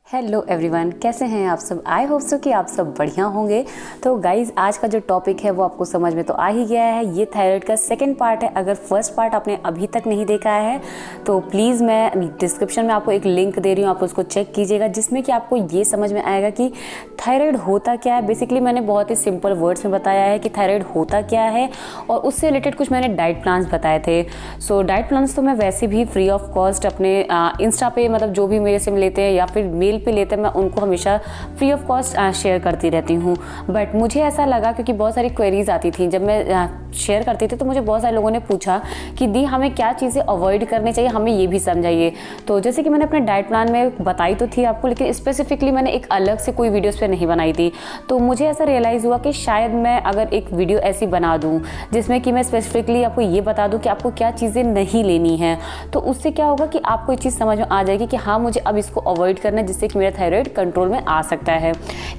Hello everyone, कैसे हैं आप सब। आई होप सो कि आप सब बढ़िया होंगे। तो गाइज, आज का जो टॉपिक है वो आपको समझ में तो आ ही गया है। ये थायराइड का सेकंड पार्ट है। अगर फर्स्ट पार्ट आपने अभी तक नहीं देखा है तो प्लीज़ मैं डिस्क्रिप्शन में आपको एक लिंक दे रही हूँ, आप उसको चेक कीजिएगा, जिसमें कि आपको ये समझ में आएगा कि थायराइड होता क्या है। बेसिकली मैंने बहुत ही सिंपल वर्ड्स में बताया है कि थायराइड होता क्या है, और उससे रिलेटेड कुछ मैंने डाइट प्लान्स बताए थे। सो डाइट प्लान्स तो मैं वैसे भी फ्री ऑफ कॉस्ट अपने इंस्टा पे, मतलब जो भी मेरे से लेते हैं या फिर मेल पे लेते हैं, मैं उनको हमेशा फ्री ऑफ कॉस्ट शेयर करती रहती हूँ। बट मुझे ऐसा लगा, क्योंकि बहुत सारी क्वेरीज आती थी जब मैं शेयर करती थी, तो मुझे बहुत सारे लोगों ने पूछा कि दी हमें क्या चीज़ें अवॉइड करनी चाहिए, हमें ये भी समझाइए। तो जैसे कि मैंने अपने डाइट प्लान में बताई तो थी आपको, लेकिन स्पेसिफिकली मैंने एक अलग से कोई वीडियोस पे नहीं बनाई थी। तो मुझे ऐसा रियलाइज़ हुआ कि शायद मैं अगर एक वीडियो ऐसी बना दूँ जिसमें कि मैं स्पेसिफिकली आपको ये बता दूँ कि आपको क्या चीज़ें नहीं लेनी है, तो उससे क्या होगा कि आपको एक चीज़ समझ में आ जाएगी कि हाँ, मुझे अब इसको अवॉइड करना है, जिससे कि मेरा थायराइड कंट्रोल में आ सकता है।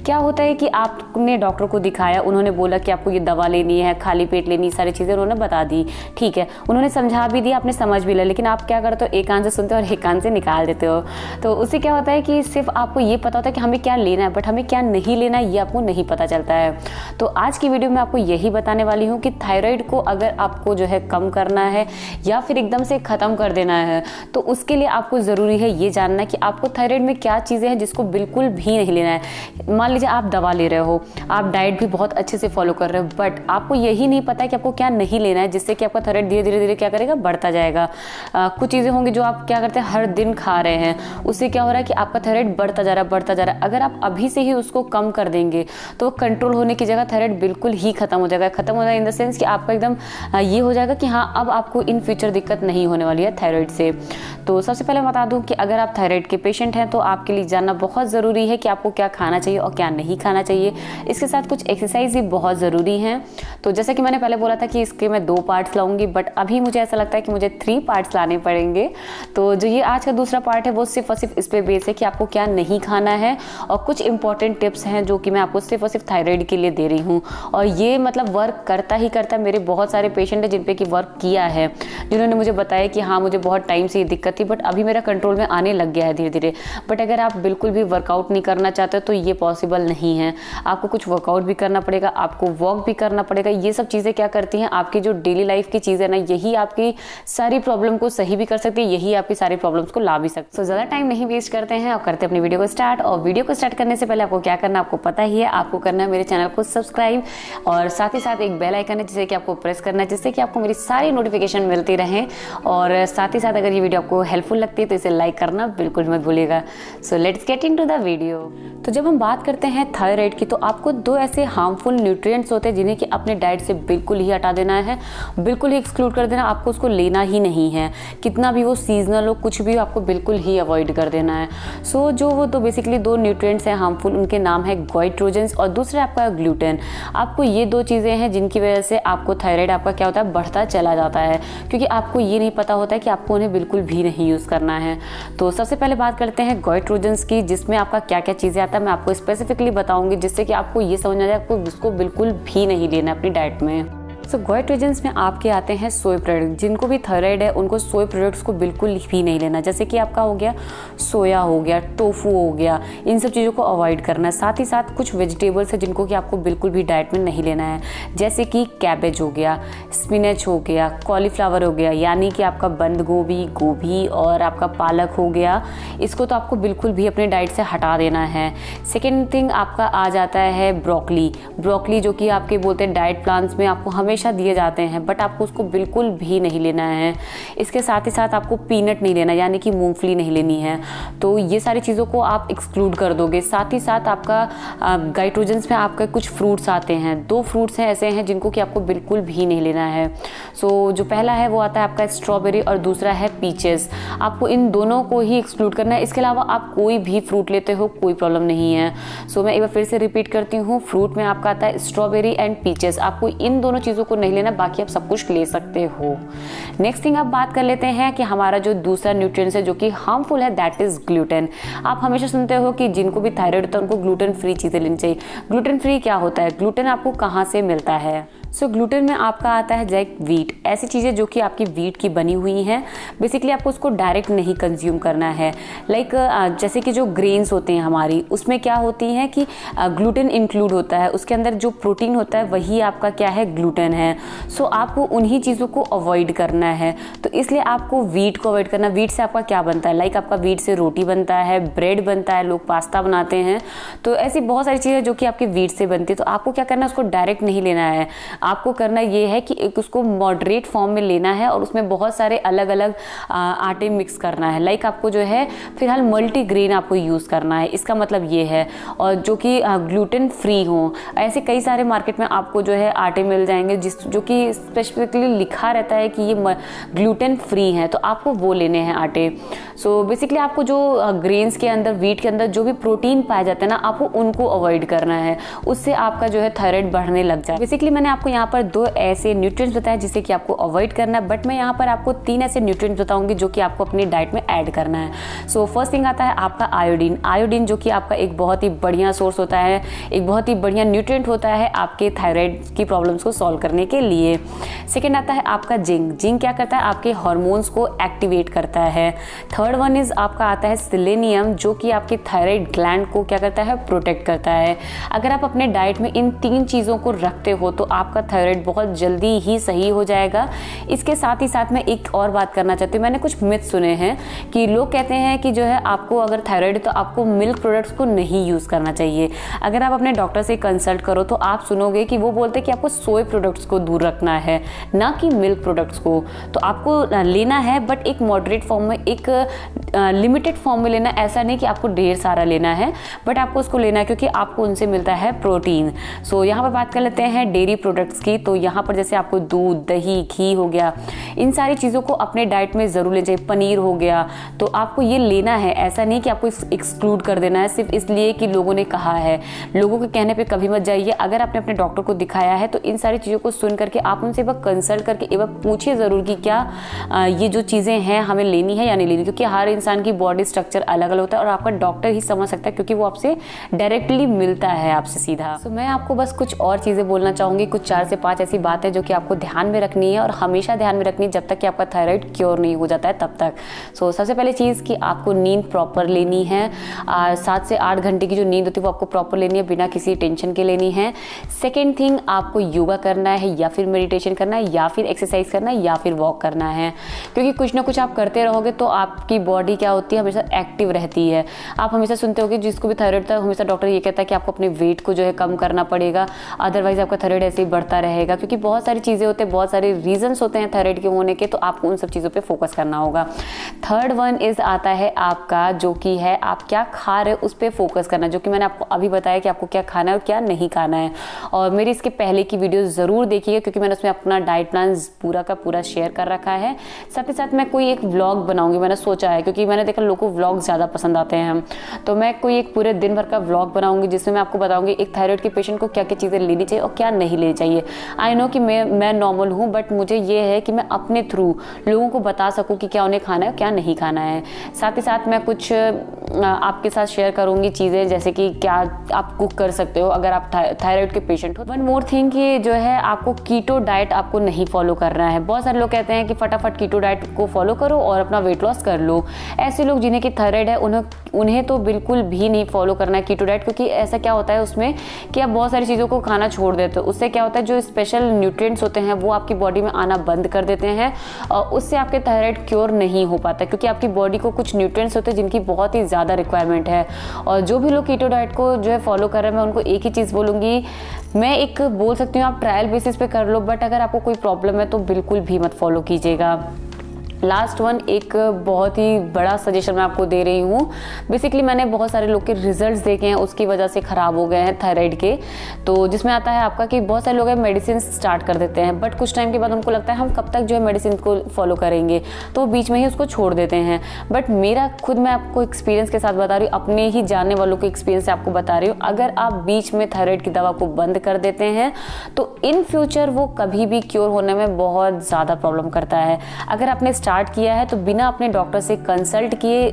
क्या होता है कि आपने डॉक्टर को दिखाया, उन्होंने बोला कि आपको ये दवा लेनी है, खाली पेट लेनी, सारी चीज़ें उन्होंने बता दी, ठीक है, उन्होंने समझा भी दिया, आपने समझ भी लिया, लेकिन आप क्या करते हो, एक कान से सुनते हो और एक कान से निकाल देते हो। तो उससे क्या होता है कि सिर्फ आपको ये पता होता है कि हमें क्या लेना है, बट हमें क्या नहीं लेना है ये आपको नहीं पता चलता है। तो आज की वीडियो में आपको यही बताने वाली हूँ कि थायराइड को अगर आपको जो है कम करना है या फिर एकदम से ख़त्म कर देना है, तो उसके लिए आपको ज़रूरी है ये जानना कि आपको थायराइड में क्या चीज़ें हैं जिसको बिल्कुल भी नहीं लेना है। मान लीजिए आप दवा ले रहे हो, आप डाइट भी बहुत अच्छे से फॉलो कर रहे हो, बट आपको यही नहीं पता है कि आपको क्या नहीं लेना है, जिससे कि आपका थायराइड धीरे धीरे क्या करेगा, बढ़ता जाएगा। कुछ चीज़ें होंगी जो आप क्या करते हैं, हर दिन खा रहे हैं, उससे क्या हो रहा है कि आपका थायराइड बढ़ता जा रहा है। अगर आप अभी से ही उसको कम कर देंगे तो कंट्रोल होने की जगह थायराइड बिल्कुल ही खत्म हो जाएगा इन द सेंस कि आपका एकदम ये हो जाएगा कि हाँ, अब आपको इन फ्यूचर दिक्कत नहीं होने वाली है थायराइड से। तो सबसे पहले बता दूं कि अगर आप थायराइड के पेशेंट हैं तो आपके लिए जानना बहुत ज़रूरी है कि आपको क्या खाना चाहिए और क्या नहीं खाना चाहिए। इसके साथ कुछ एक्सरसाइज भी बहुत ज़रूरी हैं। तो जैसे कि मैंने पहले बोला था कि इसके मैं 2 पार्ट्स लाऊंगी, बट अभी मुझे ऐसा लगता है कि मुझे 3 पार्ट्स लाने पड़ेंगे। तो जो ये आज का दूसरा पार्ट है वो सिर्फ और सिर्फ इस पे बेस है कि आपको क्या नहीं खाना है, और कुछ इंपॉर्टेंट टिप्स हैं जो कि मैं आपको सिर्फ और सिर्फ थायराइड के लिए दे रही हूँ। और ये मतलब वर्क करता ही करता है। मेरे बहुत सारे पेशेंट हैं जिन पे कि वर्क किया है, जिन्होंने मुझे बताया कि हाँ, मुझे बहुत टाइम से ये दिक्कत थी, बट अभी मेरा कंट्रोल में आने लग गया है धीरे धीरे। बट अगर आप बिल्कुल भी वर्कआउट नहीं करना चाहते तो ये पॉसिबल नहीं है। आपको कुछ वर्कआउट भी करना पड़ेगा, आपको वॉक भी करना पड़ेगा। ये सब चीज़ें क्या करती हैं, आपकी जो डेली लाइफ की चीज़ें ना, यही आपकी सारी प्रॉब्लम को सही भी कर सकती है, यही आपकी सारी प्रॉब्लम्स को ला भी सकती है। तो ज़्यादा टाइम नहीं वेस्ट करते हैं और करते अपनी वीडियो को स्टार्ट। और वीडियो को स्टार्ट करने से पहले आपको क्या करना है, आपको पता ही है, आपको करना है मेरे चैनल को सब्सक्राइब, और साथ ही साथ एक बेल आइकन है जिसे कि आपको प्रेस करना है, जिससे कि आपको मेरी सारी नोटिफिकेशन मिलती रहे। और साथ ही साथ अगर ये वीडियो आपको हेल्पफुल लगती है तो इसे लाइक करना बिल्कुल मत भूलिएगा। So let's get into the video. तो जब हम बात करते हैं थायराइड की, तो आपको 2 ऐसे हार्मफुल न्यूट्रिएंट्स होते हैं जिन्हें कि अपने डाइट से बिल्कुल ही हटा देना है, बिल्कुल ही एक्सक्लूड कर देना। आपको उसको लेना ही नहीं है, कितना भी वो सीजनल हो, कुछ भी हो, आपको बिल्कुल ही अवॉइड कर देना है। सो जो वो तो बेसिकली 2 न्यूट्रिएंट्स हैं हार्मफुल, उनके नाम है गोइट्रोजेंस और दूसरा आपका ग्लूटेन। आपको ये 2 चीज़ें हैं जिनकी वजह से आपको थायराइड आपका क्या होता है, बढ़ता चला जाता है, क्योंकि आपको ये नहीं पता होता है कि आपको उन्हें बिल्कुल भी नहीं यूज़ करना है। तो सबसे पहले बात करते हैं गोइट्रोजेंस की, जिसमें आपका क्या क्या चीज़ें आता है मैं आपको स्पेसिफिकली बताऊंगी, जिससे कि आपको ये समझ आ जाए आपको इसको बिल्कुल भी नहीं लेना अपनी डाइट में। सो गोइट्रोजेंस में आपके आते हैं सोय प्रोडक्ट। जिनको भी थायराइड है उनको सोय प्रोडक्ट्स को बिल्कुल भी नहीं लेना, जैसे कि आपका हो गया सोया हो गया, टोफू हो गया, इन सब चीज़ों को अवॉइड करना है। साथ ही साथ कुछ वेजिटेबल्स है जिनको कि आपको बिल्कुल भी डाइट में नहीं लेना है, जैसे कि कैबेज हो गया, स्पिनच हो गया, कॉलीफ्लावर हो गया, यानी कि आपका बंद गोभी, गोभी और आपका पालक हो गया, इसको तो आपको बिल्कुल भी अपने डाइट से हटा देना है। सेकेंड थिंग आपका आ जाता है ब्रोकली, जो कि आपके बोलते हैं डाइट प्लान्स में आपको हमेशा दिए जाते हैं, बट आपको उसको बिल्कुल भी नहीं लेना है। इसके साथ ही साथ आपको पीनट नहीं लेना, यानी कि मूंगफली नहीं लेनी है। तो ये सारी चीज़ों को आप एक्सक्लूड कर दोगे। साथ ही साथ आपका गाइट्रोजेंस में आपके कुछ फ्रूट्स आते हैं। 2 फ्रूट्स हैं ऐसे हैं जिनको कि आपको बिल्कुल भी नहीं लेना है। सो जो पहला है वो आता है आपका स्ट्रॉबेरी और दूसरा है पीचेस। आपको इन दोनों को ही एक्सक्लूड करना है। इसके अलावा आप कोई भी फ्रूट लेते हो कोई प्रॉब्लम नहीं है। सो मैं एक बार फिर से रिपीट करती हूँ, फ्रूट में आपका आता है स्ट्रॉबेरी एंड पीचेस। आपको इन दोनों चीज़ों को नहीं लेना, बाकी आप सब कुछ ले सकते हो। नेक्स्ट थिंग अब बात कर लेते हैं कि हमारा जो दूसरा न्यूट्रिएंट्स है जो कि हार्मफुल है, दैट इज ग्लूटेन। आप हमेशा सुनते हो कि जिनको भी थायराइड होता है उनको ग्लूटेन फ्री चीज़ें लेनी चाहिए। ग्लूटेन फ्री क्या होता है, ग्लूटेन आपको कहाँ से मिलता है? सो ग्लूटेन में आपका आता है लाइक वीट, ऐसी चीज़ें जो कि आपकी वीट की बनी हुई हैं। बेसिकली आपको उसको डायरेक्ट नहीं कंज्यूम करना है। लाइक जैसे कि जो ग्रेन्स होते हैं हमारी, उसमें क्या होती है कि ग्लूटेन इंक्लूड होता है, उसके अंदर जो प्रोटीन होता है वही आपका क्या है, ग्लूटेन है। सो आपको उन्हीं चीज़ों को अवॉइड करना है। तो इसलिए आपको वीट को अवॉइड करना। वीट से आपका क्या बनता है, लाइक आपका वीट से रोटी बनता है, ब्रेड बनता है, लोग पास्ता बनाते हैं। तो ऐसी बहुत सारी चीज़ें जो कि आपके वीट से बनती है। तो आपको क्या करना है, उसको डायरेक्ट नहीं लेना है। आपको करना ये है कि एक उसको मॉडरेट फॉर्म में लेना है और उसमें बहुत सारे अलग अलग आटे मिक्स करना है। लाइक आपको जो है फिलहाल मल्टीग्रेन आपको यूज़ करना है, इसका मतलब ये है। और जो कि ग्लूटेन फ्री हो, ऐसे कई सारे मार्केट में आपको जो है आटे मिल जाएंगे जो कि स्पेसिफिकली लिखा रहता है कि ये ग्लूटेन फ्री है, तो आपको वो लेने हैं आटे। सो बेसिकली आपको जो ग्रेन्स के अंदर, वीट के अंदर जो भी प्रोटीन पाए जाते हैं ना, आपको उनको अवॉइड करना है। उससे आपका जो है थायराइड बढ़ने लग जाए। बेसिकली मैंने आपको यहाँ पर 2 ऐसे न्यूट्रिएंट्स बताए जिसे कि आपको अवॉइड करना है, बट मैं यहाँ पर आपको 3 ऐसे न्यूट्रिएंट्स बताऊंगी जो कि आपको अपनी डाइट में ऐड करना है। सो फर्स्ट थिंग आता है आपका आयोडीन। आयोडीन जो कि आपका एक बहुत ही बढ़िया सोर्स होता है, एक बहुत ही बढ़िया न्यूट्रिएंट होता है आपके थायराइड की प्रॉब्लम्स को सॉल्व करने के लिए। सेकेंड आता है आपका जिंक। जिंक क्या करता है, आपके हार्मोन्स को एक्टिवेट करता है। थर्ड वन इज आपका आता है सेलेनियम, जो कि आपके थायराइड ग्लैंड को क्या करता है, प्रोटेक्ट करता है। अगर आप अपने डाइट में इन 3 चीज़ों को रखते हो तो आपका थायराइड बहुत जल्दी ही सही हो जाएगा। इसके साथ ही साथ मैं एक और बात करना चाहती हूँ। मैंने कुछ मिथ सुने हैं कि लोग कहते हैं कि जो है आपको अगर थायराइड है तो आपको मिल्क प्रोडक्ट्स को नहीं यूज़ करना चाहिए। अगर आप अपने डॉक्टर से कंसल्ट करो तो आप सुनोगे कि वो बोलते हैं कि आपको सोया प्रोडक्ट्स को दूर रखना है, ना कि मिल्क प्रोडक्ट्स को। तो आपको लेना है, बट एक मॉडरेट फॉर्म में, एक लिमिटेड फॉर्म में लेना। ऐसा नहीं कि आपको ढेर सारा लेना है, बट आपको उसको लेना है क्योंकि आपको उनसे मिलता है प्रोटीन। सो यहाँ पर बात कर लेते हैं डेयरी प्रोडक्ट्स की। तो यहाँ पर जैसे आपको दूध, दही, घी हो गया, इन सारी चीज़ों को अपने डाइट में ज़रूर लेना चाहिए। पनीर हो गया, तो आपको ये लेना है। ऐसा नहीं कि आपको एक्सक्लूड कर देना है सिर्फ इसलिए कि लोगों ने कहा है। लोगों के कहने पे कभी मत जाइए। अगर आपने अपने डॉक्टर को दिखाया है तो इन सारी चीज़ों को सुन करके आप उनसे एक बार कंसल्ट करके एक बार पूछिए ज़रूर कि क्या ये जो चीज़ें हैं हमें लेनी है या नहीं लेनी, क्योंकि हर इंसान की बॉडी स्ट्रक्चर अलग अलग होता है और आपका डॉक्टर ही समझ सकता है क्योंकि वो आपसे डायरेक्टली मिलता है, आपसे सीधा। तो मैं आपको बस कुछ और चीज़ें बोलना चाहूँगी। कुछ 4 से 5 ऐसी बातें जो कि आपको ध्यान में रखनी है और हमेशा ध्यान में रखनी है जब तक कि आपका थायराइड क्योर नहीं हो जाता है तब तक। सो सबसे पहले चीज़ कि आपको नींद प्रॉपर लेनी है। 7 से 8 घंटे की जो नींद होती है वो आपको प्रॉपर लेनी है, बिना किसी टेंशन के लेनी है। सेकेंड थिंग, आपको योगा करना है या फिर मेडिटेशन करना है या फिर एक्सरसाइज करना है या फिर वॉक करना है, क्योंकि कुछ ना कुछ आप करते रहोगे तो आपकी बॉडी क्या होती है, हमेशा एक्टिव रहती है। आप हमेशा सुनते होगे जिसको भी थायराइड था हमेशा डॉक्टर ये कहता है कि आपको अपने वेट को जो है कम करना पड़ेगा, अदरवाइज आपका थायराइड ऐसे ही बढ़ता रहेगा। क्योंकि बहुत सारी चीज़ें होते हैं, बहुत सारे रीजंस होते हैं थायराइड के होने के, तो आपको उन सब चीज़ों पे फोकस करना होगा। थर्ड वन इज आता है आपका जो कि है आप क्या खा रहे हो उस पर फोकस करना, जो कि मैंने आपको अभी बताया कि आपको क्या खाना है और क्या नहीं खाना है। और मेरी इसके पहले की वीडियो ज़रूर देखिएगा क्योंकि मैंने उसमें अपना डाइट प्लान पूरा का पूरा शेयर कर रखा है। साथ ही साथ मैं कोई एक व्लॉग बनाऊंगी, मैंने सोचा है, क्योंकि मैंने देखा लोगों को व्लॉग ज़्यादा पसंद आते हैं। तो मैं कोई एक पूरे दिन भर का व्लॉग बनाऊंगी जिसमें मैं आपको बताऊंगी एक थायराइड के पेशेंट को क्या क्या चीज़ें लेनी चाहिए और क्या नहीं लेनी चाहिए। आई नो कि मैं नॉर्मल हूँ, बट मुझे ये है कि मैं अपने थ्रू लोगों को बता सकूँ कि क्या उन्हें खाना है क्या नहीं खाना है। साथ ही साथ मैं कुछ आपके साथ शेयर करूँगी चीज़ें, जैसे कि क्या आप कुक कर सकते हो अगर आप थायराइड के पेशेंट हो। वन मोर थिंग कि जो है आपको कीटो डाइट आपको नहीं फॉलो करना है। बहुत सारे लोग कहते हैं कि फटाफट कीटो डाइट को फॉलो करो और अपना वेट लॉस कर लो। ऐसे लोग जिन्हें की थायराइड है उन्हें तो बिल्कुल भी नहीं फॉलो करना है कीटो डाइट, क्योंकि ऐसा क्या होता है उसमें कि आप बहुत सारी चीज़ों को खाना छोड़ देते हो। उससे क्या होता है जो स्पेशल न्यूट्रिएंट्स होते हैं वो आपकी बॉडी में आना बंद कर देते हैं और उससे आपके थायराइड क्योर नहीं हो पाता, क्योंकि आपकी बॉडी को कुछ न्यूट्रिएंट्स होते हैं जिनकी बहुत ही ज़्यादा रिक्वायरमेंट है। और जो भी लोग कीटो डाइट को जो है फॉलो कर रहे हैं मैं उनको एक ही चीज़ बोलूँगी, मैं एक बोल सकती हूँ आप ट्रायल बेसिस पे कर लो, बट अगर आपको कोई प्रॉब्लम है तो बिल्कुल भी मत फॉलो कीजिएगा। लास्ट वन, एक बहुत ही बड़ा सजेशन मैं आपको दे रही हूँ। बेसिकली मैंने बहुत सारे लोग के रिजल्ट्स देखे हैं उसकी वजह से ख़राब हो गए हैं थायराइड के। तो जिसमें आता है आपका कि बहुत सारे लोग मेडिसिन स्टार्ट कर देते हैं, बट कुछ टाइम के बाद उनको लगता है हम कब तक जो है मेडिसिन को फॉलो करेंगे, तो बीच में ही उसको छोड़ देते हैं। बट मेरा खुद मैं आपको एक्सपीरियंस के साथ बता रही हूँ, अपने ही जानने वालों के एक्सपीरियंस से आपको बता रही हूँ, अगर आप बीच में थायराइड की दवा को बंद कर देते हैं तो इन फ्यूचर वो कभी भी क्योर होने में बहुत ज़्यादा प्रॉब्लम करता है। अगर आपने स्टार्ट किया है तो बिना अपने डॉक्टर से कंसल्ट किए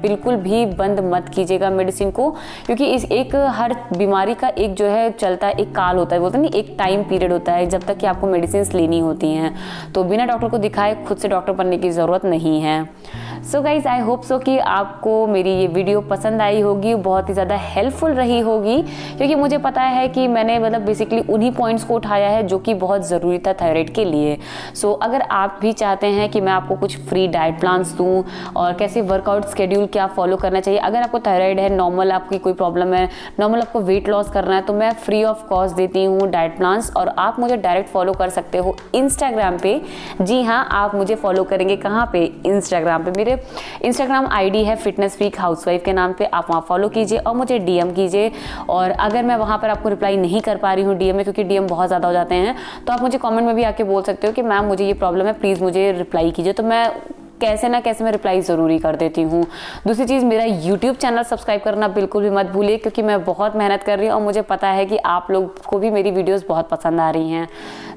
बिल्कुल भी बंद मत कीजिएगा मेडिसिन को, क्योंकि इस एक हर बीमारी का एक जो है चलता है, एक काल होता है, बोलते नहीं एक टाइम पीरियड होता है जब तक कि आपको मेडिसिन लेनी होती हैं। तो बिना डॉक्टर को दिखाए खुद से डॉक्टर बनने की ज़रूरत नहीं है। So guys I hope so कि आपको मेरी ये वीडियो पसंद आई होगी, बहुत ही ज़्यादा हेल्पफुल रही होगी, क्योंकि मुझे पता है कि मैंने मतलब बेसिकली उन्हीं पॉइंट्स को उठाया है जो कि बहुत ज़रूरी था थायराइड के लिए। सो अगर आप भी चाहते हैं कि मैं आपको कुछ फ्री डाइट प्लान्स दूँ और कैसे वर्कआउट स्केड्यूल क्या फॉलो करना चाहिए, अगर आपको थायराइड है, नॉर्मल आपकी कोई प्रॉब्लम है, नॉर्मल आपको वेट लॉस करना है, तो मैं फ्री ऑफ कॉस्ट देती हूँ डाइट प्लान्स। और आप मुझे डायरेक्ट फॉलो कर सकते हो इंस्टाग्राम पे। जी हाँ, आप मुझे फॉलो करेंगे कहाँ पे? इंस्टाग्राम पे। मेरे इंस्टाग्राम आईडी है फिटनेस फ्रीक हाउसवाइफ के नाम पे, आप वहाँ फॉलो कीजिए और मुझे डीएम कीजिए। और अगर मैं वहाँ पर आपको रिप्लाई नहीं कर पा रही हूँ डीएम में, क्योंकि डीएम बहुत ज़्यादा हो जाते हैं, तो आप मुझे कमेंट में भी आके बोल सकते हो कि मैम मुझे ये प्रॉब्लम है, प्लीज़ मुझे रिप्लाई कीजिए, तो मैं कैसे ना कैसे मैं रिप्लाई ज़रूरी कर देती हूँ। दूसरी चीज़, मेरा यूट्यूब चैनल सब्सक्राइब करना बिल्कुल भी मत भूलिए, क्योंकि मैं बहुत मेहनत कर रही हूँ और मुझे पता है कि आप लोग को भी मेरी वीडियोस बहुत पसंद आ रही हैं।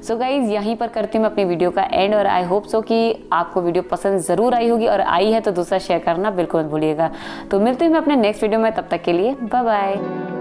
सो गाइज़, यहीं पर करती हूँ मैं अपनी वीडियो का एंड, और आई होप सो कि आपको वीडियो पसंद ज़रूर आई होगी, और आई है तो दूसरा शेयर करना बिल्कुल मत भूलिएगा। तो मिलते हैं मैं अपने नेक्स्ट वीडियो में, तब तक के लिए बाय बाय।